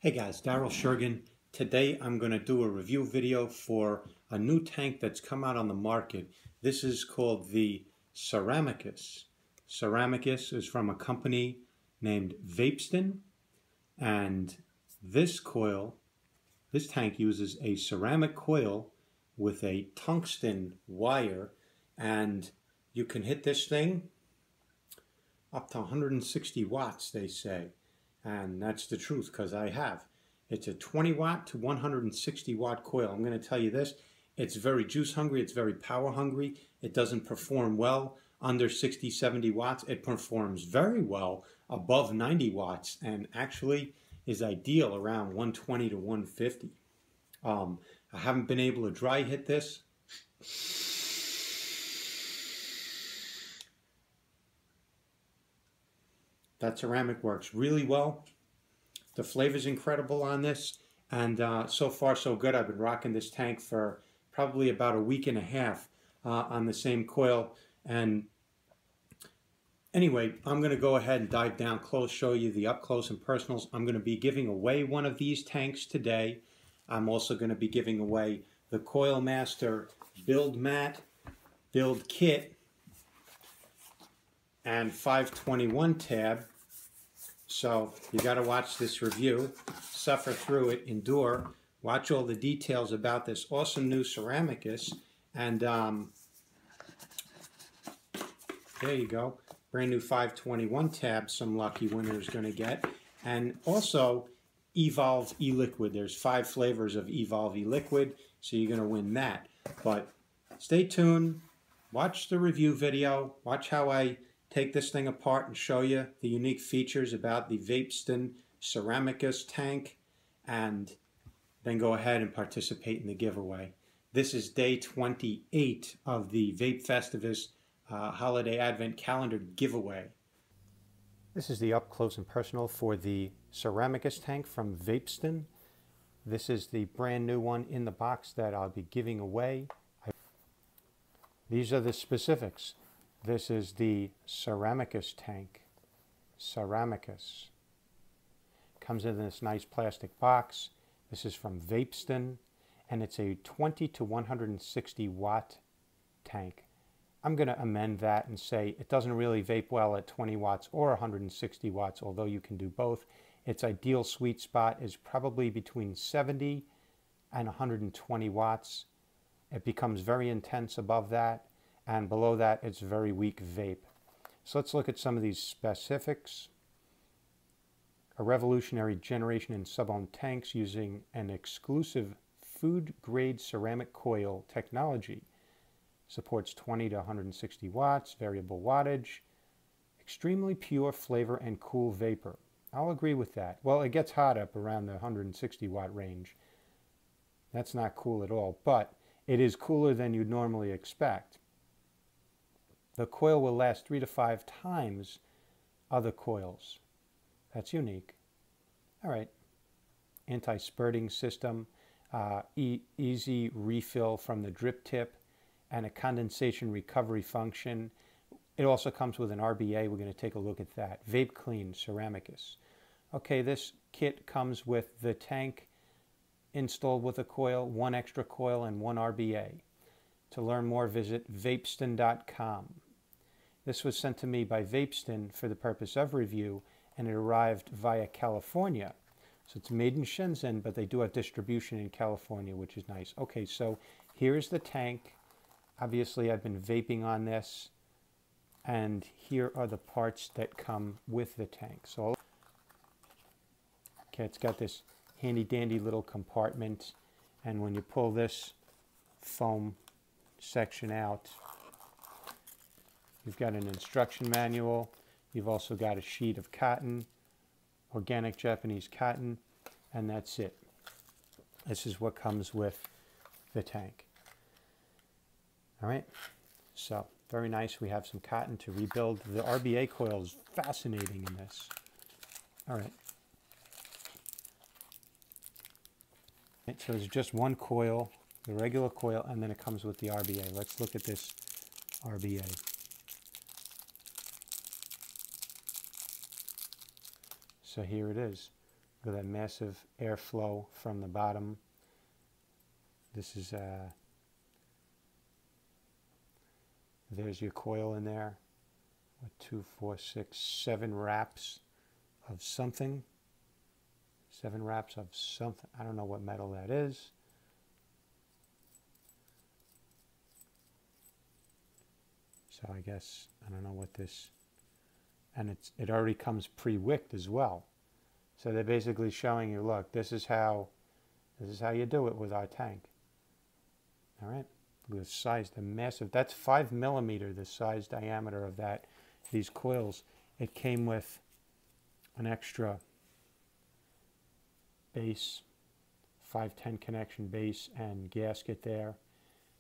Hey guys, Daryl Shergan. Today I'm going to do a review video for a new tank that's come out on the market. This is called the Ceramikas. Ceramikas is from a company named Vapeston, and this tank uses a ceramic coil with a tungsten wire, and you can hit this thing up to 160 watts, they say. And that's the truth, because I have. It's a 20 watt to 160 watt coil. I'm going to tell you this, it's very juice hungry, it's very power hungry. It doesn't perform well under 60, 70 watts. It performs very well above 90 watts and actually is ideal around 120 to 150. I haven't been able to dry hit this. That ceramic works really well. The flavor's incredible on this, and so far so good. I've been rocking this tank for probably about a week and a half on the same coil. And anyway, I'm going to go ahead and dive down close, show you the up close and personals. I'm going to be giving away one of these tanks today. I'm also going to be giving away the Coil Master Build Mat, Build Kit, and 521 tab. So you got to watch this review, suffer through it, endure, watch all the details about this awesome new Ceramikas, and there you go, brand new 521 tab some lucky winner is going to get, and also Evolve Eliquid. There's 5 flavors of Evolve Eliquid, so you're going to win that. But stay tuned, watch the review video, watch how I take this thing apart and show you the unique features about the Vapeston Ceramikas tank, and then go ahead and participate in the giveaway. This is day 28 of the VapeFestivus Holiday Advent Calendar giveaway. This is the up close and personal for the Ceramikas tank from Vapeston. This is the brand new one in the box that I'll be giving away. These are the specifics. This is the Ceramikas tank. Ceramikas. Comes in this nice plastic box. This is from Vapeston, and it's a 20 to 160 watt tank. I'm going to amend that and say it doesn't really vape well at 20 watts or 160 watts, although you can do both. Its ideal sweet spot is probably between 70 and 120 watts. It becomes very intense above that, and below that it's very weak vape. So let's look at some of these specifics. A revolutionary generation in Subohm tanks using an exclusive food-grade ceramic coil technology. Supports 20 to 160 watts, variable wattage, extremely pure flavor and cool vapor. I'll agree with that. Well, it gets hot up around the 160 watt range. That's not cool at all, but it is cooler than you'd normally expect. The coil will last 3 to 5 times other coils. That's unique. All right. Anti-spurting system, easy refill from the drip tip, and a condensation recovery function. It also comes with an RBA. We're going to take a look at that. Vape Clean Ceramikas. Okay, this kit comes with the tank installed with a coil, 1 extra coil, and 1 RBA. To learn more, visit vapeston.com. This was sent to me by Vapeston for the purpose of review, and it arrived via California. So it's made in Shenzhen, but they do have distribution in California, which is nice. Okay, so here's the tank. Obviously, I've been vaping on this, and here are the parts that come with the tank. So, okay, it's got this handy-dandy little compartment, and when you pull this foam section out, you've got an instruction manual. You've also got a sheet of cotton, organic Japanese cotton, and that's it. This is what comes with the tank. All right, so very nice. We have some cotton to rebuild. The RBA coil is fascinating in this. All right. So there's just one coil, the regular coil, and then it comes with the RBA. Let's look at this RBA. So here it is. Look at that massive airflow from the bottom. This is, there's your coil in there. 2, 4, 6, 7 wraps of something. 7 wraps of something. I don't know what metal that is. So I guess, I don't know what this, and it already comes pre-wicked as well. So they're basically showing you, look, this is how you do it with our tank. All right, look at the size, the massive, that's 5 millimeter, the size diameter of that, these coils. It came with an extra base, 510 connection base and gasket there.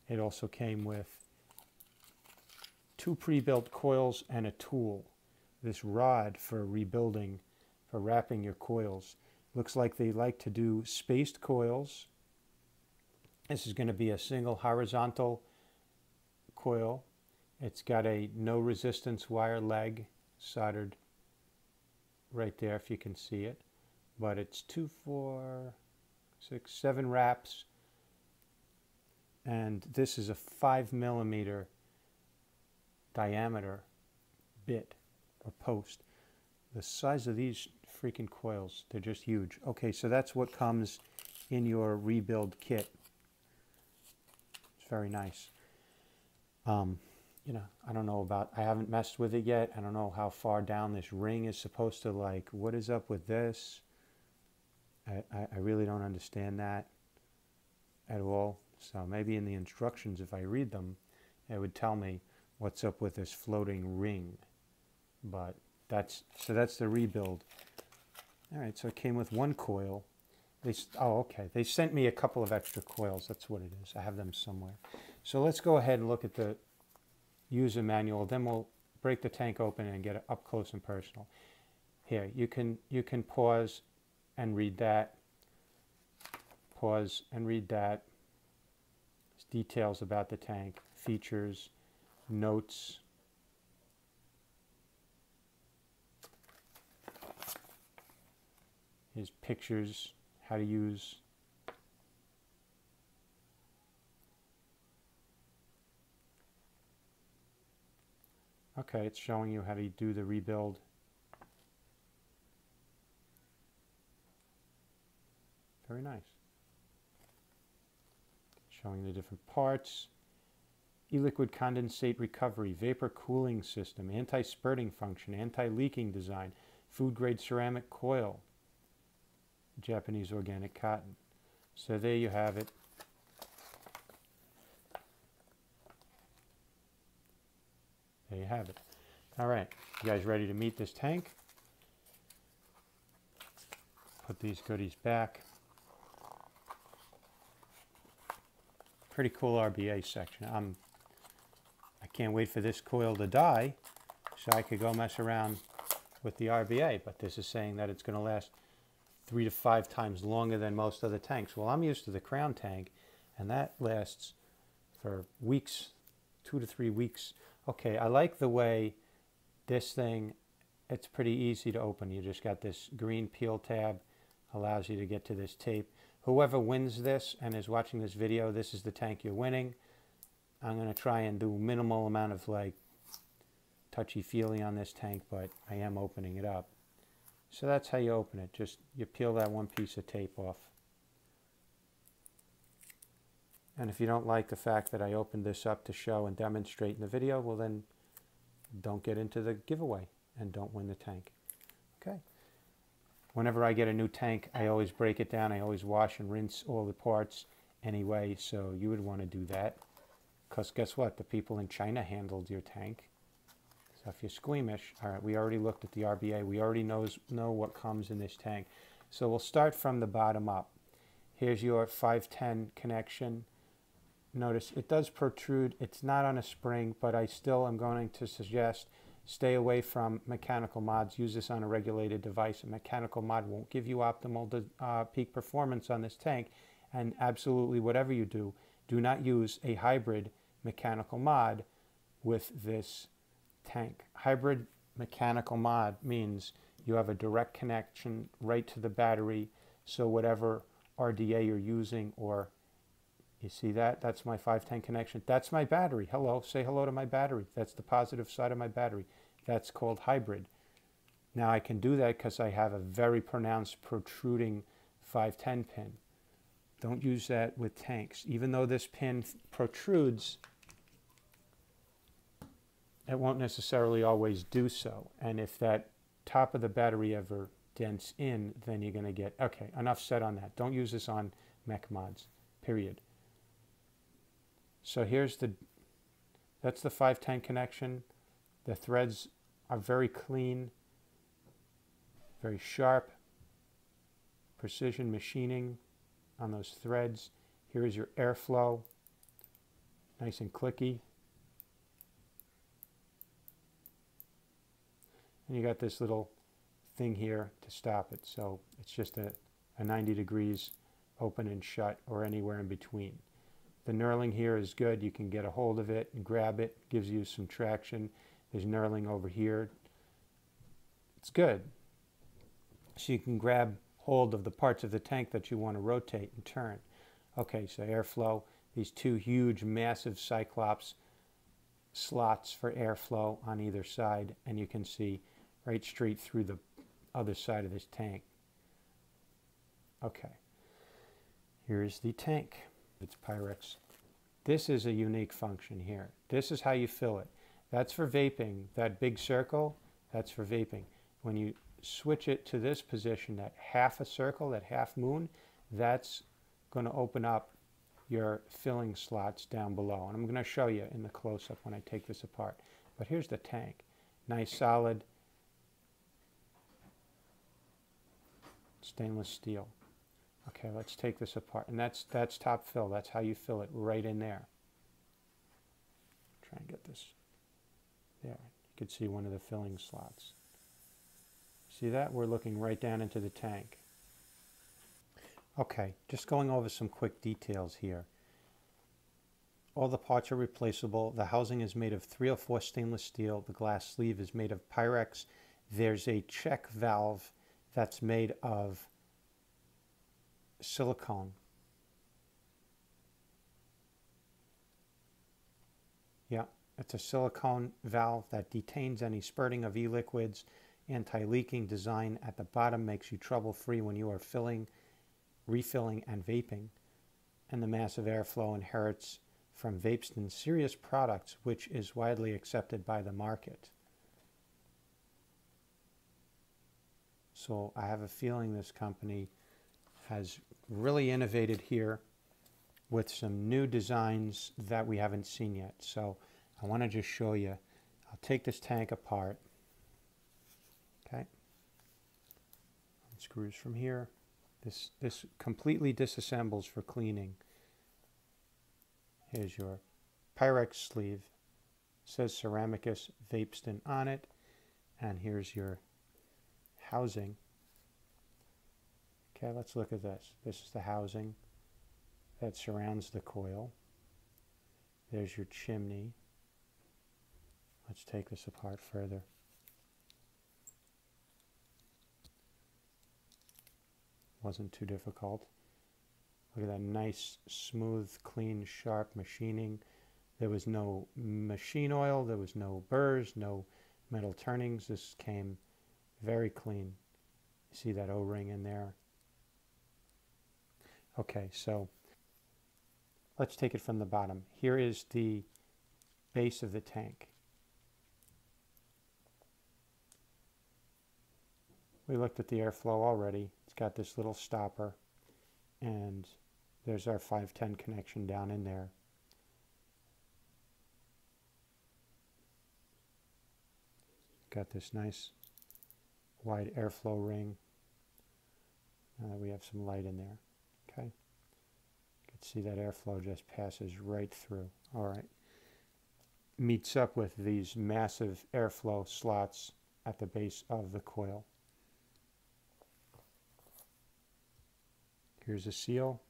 It also came with 2 pre-built coils and a tool. This rod for rebuilding, for wrapping your coils. Looks like they like to do spaced coils. This is going to be a single horizontal coil. It's got a no resistance wire leg soldered right there if you can see it. But it's 2, 4, 6, 7 wraps. And this is a 5 millimeter diameter bit or post. The size of these freaking coils, they're just huge. Okay, so that's what comes in your rebuild kit. It's very nice. You know, I don't know about, I haven't messed with it yet. I don't know how far down this ring is supposed to, like, what is up with this? I really don't understand that at all. So maybe in the instructions, if I read them, it would tell me what's up with this floating ring. But that's the rebuild. All right, so it came with 1 coil. Oh, okay. They sent me a couple of extra coils. That's what it is. I have them somewhere. So let's go ahead and look at the user manual. Then we'll break the tank open and get it up close and personal. Here, you can pause and read that. Pause and read that. It's details about the tank, features, notes. Here's pictures, how to use. Okay, it's showing you how to do the rebuild. Very nice. Showing the different parts. E-liquid condensate recovery, vapor cooling system, anti-spurting function, anti-leaking design, food-grade ceramic coil, Japanese organic cotton. So there you have it. There you have it. All right, you guys ready to meet this tank? Put these goodies back. Pretty cool RBA section. I can't wait for this coil to die so I could go mess around with the RBA, but this is saying that it's going to last 3 to 5 times longer than most other tanks. Well, I'm used to the Crown tank, and that lasts for weeks, 2 to 3 weeks. Okay, I like the way this thing, it's pretty easy to open. You just got this green peel tab, allows you to get to this tape. Whoever wins this and is watching this video, this is the tank you're winning. I'm going to try and do minimal amount of like touchy-feely on this tank, but I am opening it up. So that's how you open it. Just you peel that one piece of tape off. And if you don't like the fact that I opened this up to show and demonstrate in the video, well then don't get into the giveaway and don't win the tank. Okay. Whenever I get a new tank, I always break it down. I always wash and rinse all the parts anyway, so you would want to do that. Because guess what? The people in China handled your tank. So if you're squeamish, all right, we already looked at the RBA. We already know what comes in this tank. So we'll start from the bottom up. Here's your 510 connection. Notice it does protrude. It's not on a spring, but I still am going to suggest stay away from mechanical mods. Use this on a regulated device. A mechanical mod won't give you optimal peak performance on this tank. And absolutely whatever you do, do not use a hybrid mechanical mod with this tank. Hybrid mechanical mod means you have a direct connection right to the battery, so whatever RDA you're using, or you see that? That's my 510 connection. That's my battery. Hello, say hello to my battery. That's the positive side of my battery. That's called hybrid. Now I can do that because I have a very pronounced protruding 510 pin. Don't use that with tanks. Even though this pin protrudes, it won't necessarily always do so. And if that top of the battery ever dents in, then you're going to get, okay, enough said on that. Don't use this on mech mods, period. So that's the 510 connection. The threads are very clean, very sharp, precision machining on those threads. Here is your airflow, nice and clicky. And you got this little thing here to stop it. So it's just a 90 degrees open and shut, or anywhere in between. The knurling here is good. You can get a hold of it and grab it. Gives you some traction. There's knurling over here. It's good. So you can grab hold of the parts of the tank that you want to rotate and turn. Okay, so airflow. These two huge, massive Cyclops slots for airflow on either side. And you can see right straight through the other side of this tank. Okay. Here's the tank. It's Pyrex. This is a unique function here. This is how you fill it. That's for vaping. That big circle, that's for vaping. When you switch it to this position, that half a circle, that half moon, that's going to open up your filling slots down below. And I'm going to show you in the close-up when I take this apart. But here's the tank. Nice solid stainless steel. Okay, let's take this apart. And that's top fill. That's how you fill it, right in there. Try and get this there. You can see one of the filling slots. See that? We're looking right down into the tank. Okay, just going over some quick details here. All the parts are replaceable. The housing is made of 304 stainless steel. The glass sleeve is made of Pyrex. There's a check valve that's made of silicone. Yeah, it's a silicone valve that detains any spurting of e-liquids. Anti-leaking design at the bottom makes you trouble-free when you are filling, refilling, and vaping. And the massive airflow inherits from Vapeston Ceramikas products, which is widely accepted by the market. So I have a feeling this company has really innovated here with some new designs that we haven't seen yet. So I want to just show you. I'll take this tank apart. Okay. Screws from here. This completely disassembles for cleaning. Here's your Pyrex sleeve. It says Ceramikas Vapeston on it. And here's your housing. Okay, let's look at this. This is the housing that surrounds the coil. There's your chimney. Let's take this apart further. Wasn't too difficult. Look at that nice, smooth, clean, sharp machining. There was no machine oil, there was no burrs, no metal turnings. This came very clean. You see that O-ring in there? Okay, so let's take it from the bottom. Here is the base of the tank. We looked at the airflow already. It's got this little stopper, and there's our 510 connection down in there. Got this nice wide airflow ring. Now that we have some light in there. Okay. You can see that airflow just passes right through. All right. Meets up with these massive airflow slots at the base of the coil. Here's a seal.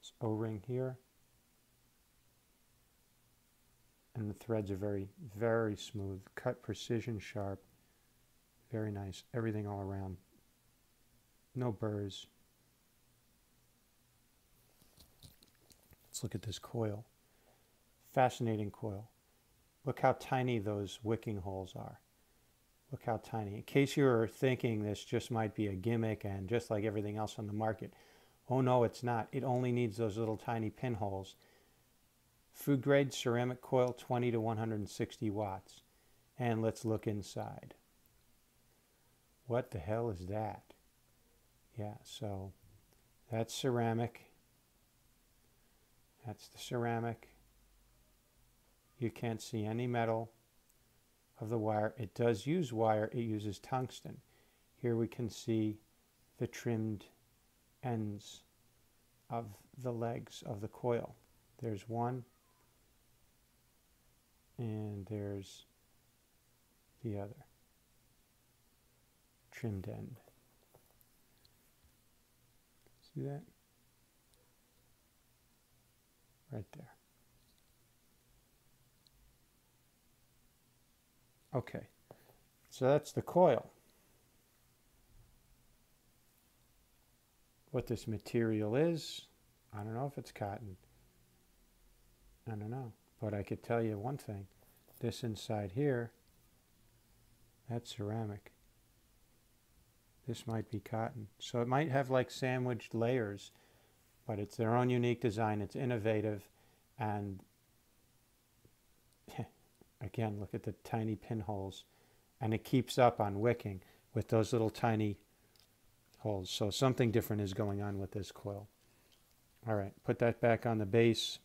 This O-ring here. And the threads are very, very smooth. Cut precision sharp. Very nice. Everything all around. No burrs. Let's look at this coil. Fascinating coil. Look how tiny those wicking holes are. Look how tiny. In case you're thinking this just might be a gimmick and just like everything else on the market. Oh no, it's not. It only needs those little tiny pinholes. Food grade ceramic coil, 20 to 160 watts. And let's look inside. What the hell is that? Yeah, so that's ceramic. That's the ceramic. You can't see any metal of the wire. It does use wire. It uses tungsten. Here we can see the trimmed ends of the legs of the coil. There's one, and there's the other trimmed end. See that? Right there. Okay, so that's the coil. What this material is, I don't know if it's cotton. I don't know, but I could tell you one thing. This inside here, that's ceramic. This might be cotton. So it might have like sandwiched layers, but it's their own unique design. It's innovative, and again, look at the tiny pinholes, and it keeps up on wicking with those little tiny holes. So something different is going on with this coil. All right, put that back on the base.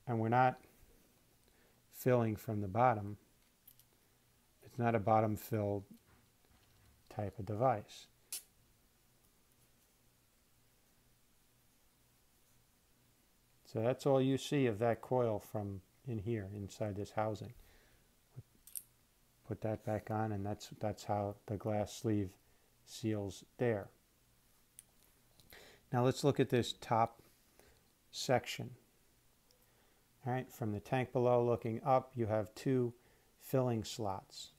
And we're not filling from the bottom. It's not a bottom filled type of device. So that's all you see of that coil from in here, inside this housing. Put that back on, and that's how the glass sleeve seals there. Now let's look at this top section. All right, from the tank below looking up, you have two filling slots.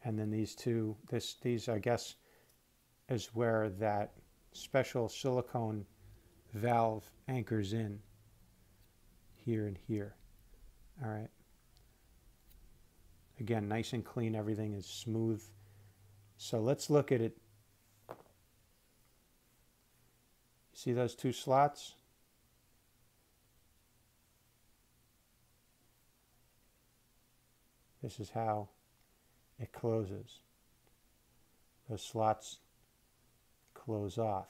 And then these two, these I guess is where that special silicone valve anchors in, here and here. All right. Again, nice and clean, everything is smooth. So let's look at it. See those two slots? This is how it closes. Those slots close off.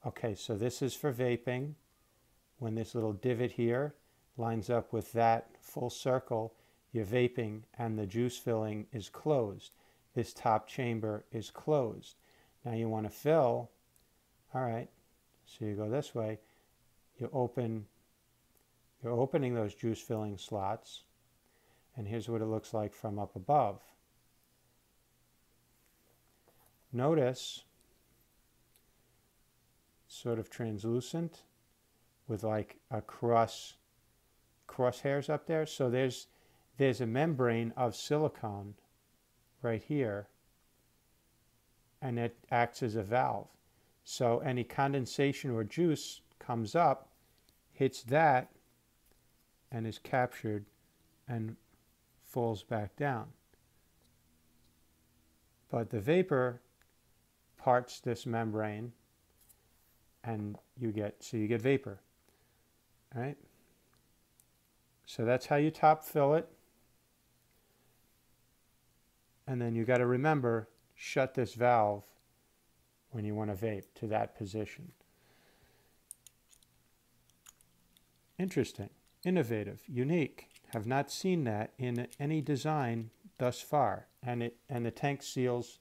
Okay, so this is for vaping. When this little divot here lines up with that full circle, you're vaping and the juice filling is closed. This top chamber is closed. Now you want to fill. All right, so you go this way. You're opening those juice filling slots. And here's what it looks like from up above. Notice, sort of translucent with like a crosshairs up there. So there's a membrane of silicone right here, and it acts as a valve. So any condensation or juice comes up, hits that, and is captured and falls back down. But the vapor parts this membrane, and you get vapor. All right? So that's how you top fill it. And then you got to remember, shut this valve when you want to vape to that position. Interesting, innovative, unique. Have not seen that in any design thus far. And the tank seals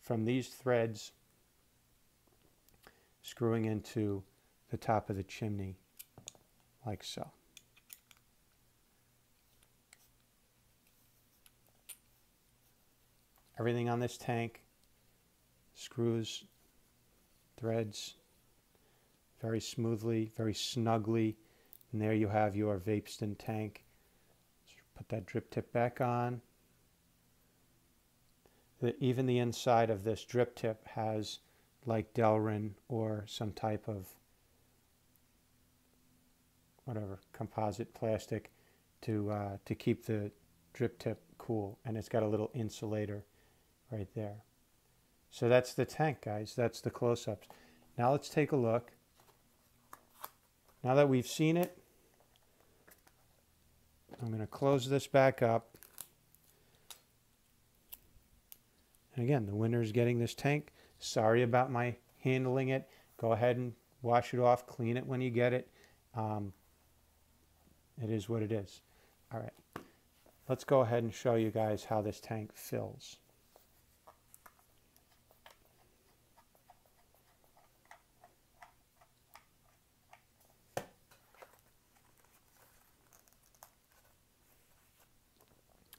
from these threads screwing into the top of the chimney like so. Everything on this tank, screws, threads, very smoothly, very snugly. And there you have your Vapeston tank. Put that drip tip back on. even the inside of this drip tip has like Delrin or some type of whatever composite plastic to keep the drip tip cool, and it's got a little insulator right there. So that's the tank, guys. That's the close-ups. Now let's take a look. Now that we've seen it, I'm going to close this back up. And again, the winner is getting this tank. Sorry about my handling it. Go ahead and wash it off, clean it when you get it. It is what it is. All right, let's go ahead and show you guys how this tank fills.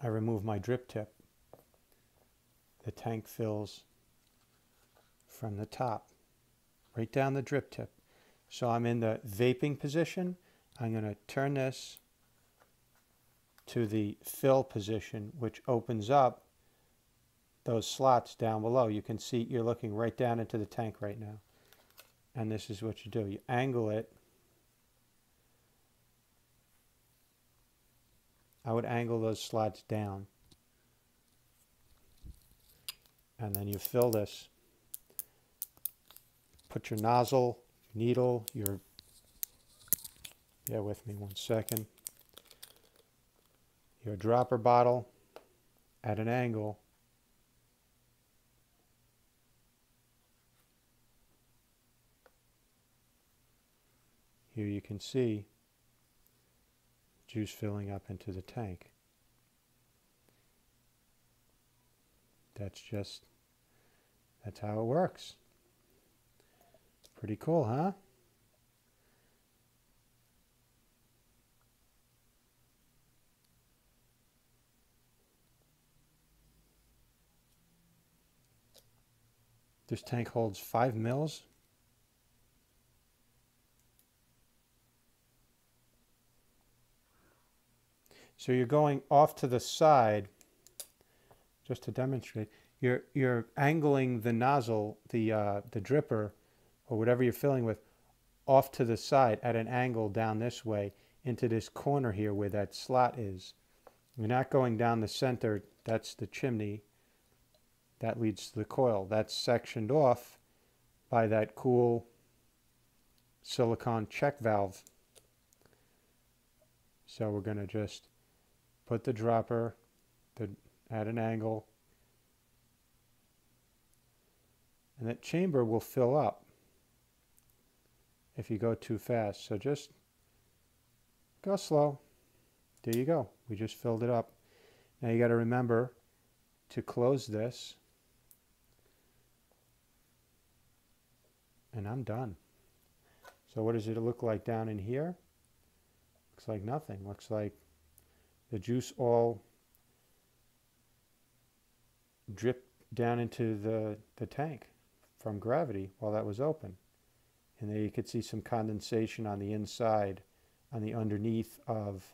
I remove my drip tip. The tank fills from the top, right down the drip tip. So I'm in the vaping position. I'm going to turn this to the fill position, which opens up those slots down below. You can see you're looking right down into the tank right now. And this is what you do. You angle it. I would angle those slots down. And then you fill this. Put your nozzle, needle, bear with me 1 second. Your dropper bottle at an angle. Here you can see juice filling up into the tank. That's how it works. Pretty cool, huh? This tank holds 5 mils. So you're going off to the side, just to demonstrate. You're angling the nozzle, the dripper, or whatever you're filling with, off to the side at an angle down this way into this corner here where that slot is. You're not going down the center. That's the chimney. That leads to the coil. That's sectioned off by that cool silicone check valve. So we're going to just put the dropper at an angle, and that chamber will fill up if you go too fast. So just go slow. There you go. We just filled it up. Now you got to remember to close this. And I'm done. So what does it look like down in here? Looks like nothing. Looks like the juice all dripped down into the tank from gravity while that was open. And there you could see some condensation on the inside, on the underneath of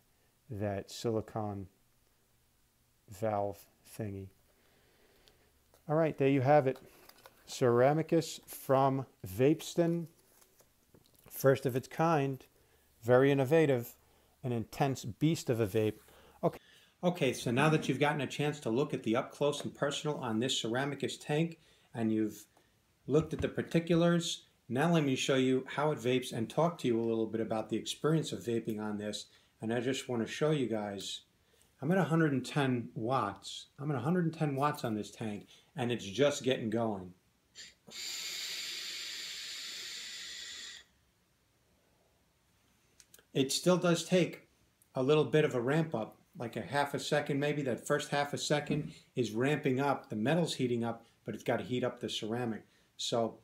that silicone valve thingy. All right, there you have it. Ceramikas from Vapeston. First of its kind, very innovative, an intense beast of a vape. Okay, so now that you've gotten a chance to look at the up close and personal on this Ceramikas tank, and you've looked at the particulars, now let me show you how it vapes and talk to you a little bit about the experience of vaping on this. And I just want to show you guys, I'm at 110 watts. I'm at 110 watts on this tank, and it's just getting going. It still does take a little bit of a ramp up, like a half a second maybe. That first half a second is ramping up. The metal's heating up, but it's got to heat up the ceramic. So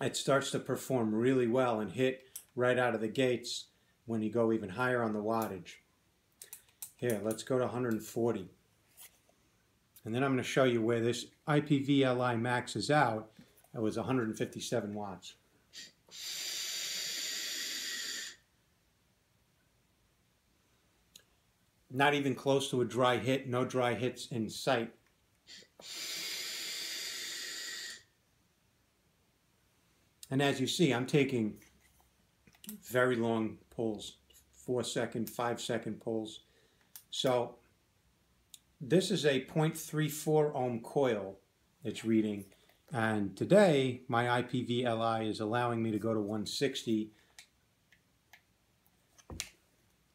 it starts to perform really well and hit right out of the gates when you go even higher on the wattage. Here, let's go to 140. And then I'm going to show you where this IPVLI maxes out. It was 157 watts. Not even close to a dry hit, no dry hits in sight. And as you see, I'm taking very long pulls, 4-second, 5-second pulls. So this is a 0.34 ohm coil it's reading. And today, my IPV-Li is allowing me to go to 160.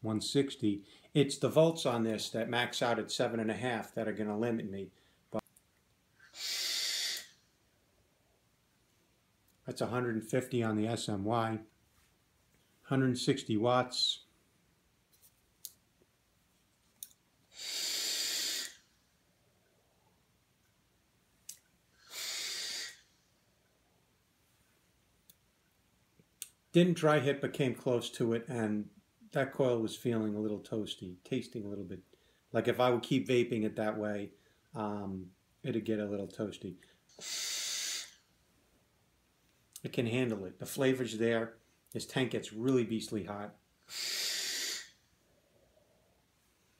160. It's the volts on this that max out at 7.5 that are going to limit me. But that's 150 on the SMY. 160 watts. Didn't dry hit, but came close to it, and that coil was feeling a little toasty, tasting a little bit. Like if I would keep vaping it that way, it'd get a little toasty. It can handle it. The flavor's there. This tank gets really beastly hot.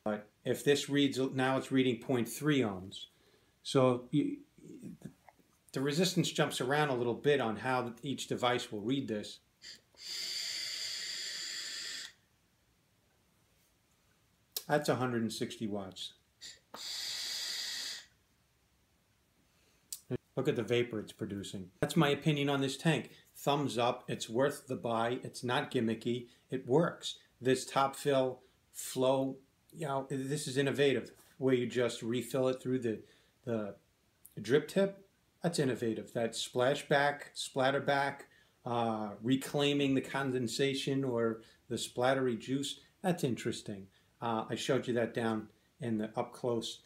But if this reads, now it's reading 0.3 ohms. So the resistance jumps around a little bit on how each device will read this. That's 160 watts. Look at the vapor it's producing. That's my opinion on this tank. Thumbs up. It's worth the buy. It's not gimmicky. It works. This top fill flow, you know, this is innovative. Where you just refill it through the drip tip. That's innovative. That splashback, splatterback, reclaiming the condensation or the splattery juice. That's interesting. I showed you that down in the up close.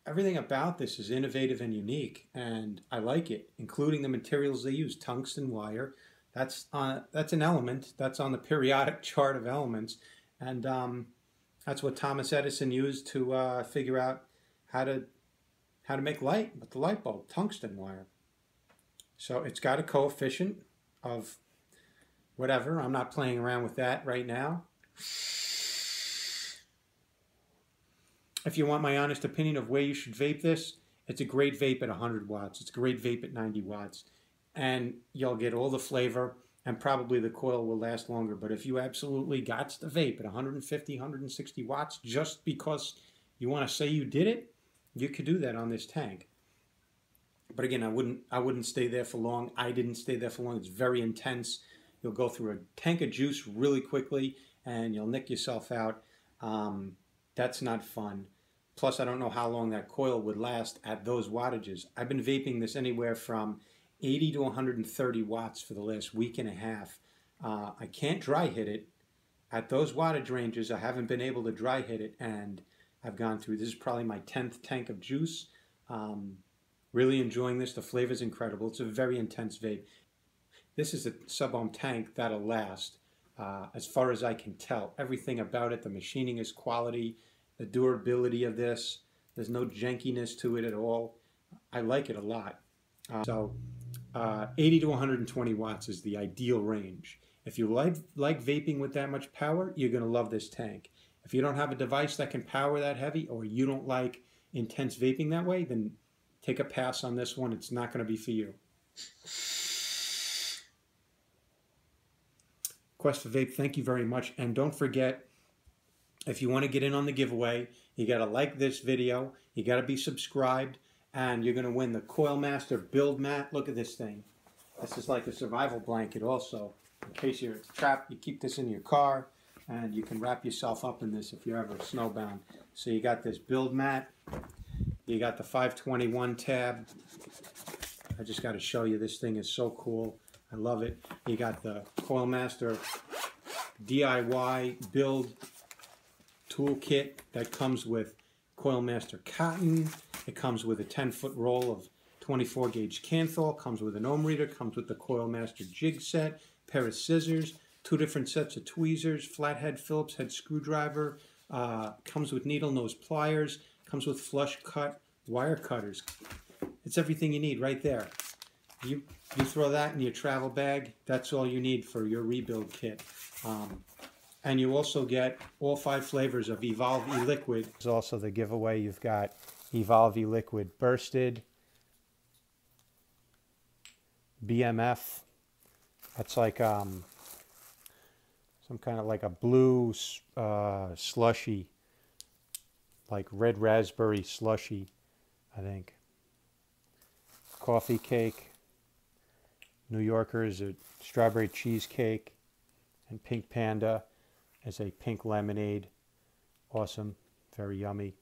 Everything about this is innovative and unique, and I like it, including the materials they use. Tungsten wire. That's an element. That's on the periodic chart of elements, and that's what Thomas Edison used to figure out how to make light with the light bulb. Tungsten wire. So it's got a coefficient of whatever. I'm not playing around with that right now. If you want my honest opinion of where you should vape this, it's a great vape at 100 watts. It's a great vape at 90 watts. And you'll get all the flavor, and probably the coil will last longer. But if you absolutely got to vape at 150, 160 watts, just because you want to say you did it, you could do that on this tank. But again, I wouldn't stay there for long. I didn't stay there for long. It's very intense. You'll go through a tank of juice really quickly, and you'll nick yourself out. That's not fun. Plus, I don't know how long that coil would last at those wattages. I've been vaping this anywhere from 80 to 130 watts for the last week and a half. I can't dry hit it. At those wattage ranges, I haven't been able to dry hit it, and I've gone through, this is probably my 10th tank of juice. Really enjoying this. The flavor's incredible. It's a very intense vape. This is a Subohm tank that'll last. As far as I can tell, everything about it, the machining is quality, the durability of this, there's no jankiness to it at all. I like it a lot. 80 to 120 watts is the ideal range. If you like vaping with that much power, you're going to love this tank. If you don't have a device that can power that heavy, or you don't like intense vaping that way, then take a pass on this one. It's not going to be for you. Quest for Vape, thank you very much. And don't forget, if you want to get in on the giveaway, you got to like this video, you got to be subscribed, and you're going to win the Coil Master Build Mat. Look at this thing. This is like a survival blanket also. In case you're trapped, you keep this in your car, and you can wrap yourself up in this if you're ever snowbound. So you got this build mat, you got the 521 tab. I just got to show you, this thing is so cool. I love it. You got the Coil Master DIY build toolkit that comes with Coil Master cotton. It comes with a 10-foot roll of 24 gauge Canthal, comes with an ohm reader, comes with the Coil Master jig set, pair of scissors, 2 different sets of tweezers, flathead Phillips head screwdriver, comes with needle nose pliers, comes with flush cut wire cutters. It's everything you need right there. You throw that in your travel bag, that's all you need for your rebuild kit. And you also get all 5 flavors of Evolve Eliquid. There's also the giveaway. You've got Evolve Eliquid Bursted, BMF. That's like some kind of like a blue slushy, like red raspberry slushy, I think. Coffee cake. New Yorker is a strawberry cheesecake. And Pink Panda is a pink lemonade. Awesome. Very yummy.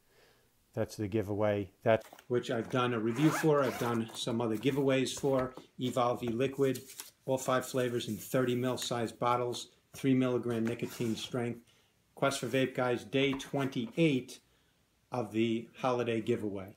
That's the giveaway. That's which I've done a review for. I've done some other giveaways for. Evolve Eliquid. All 5 flavors in 30 ml size bottles. 3 milligram nicotine strength. Quest for Vape Guys, day 28 of the holiday giveaway.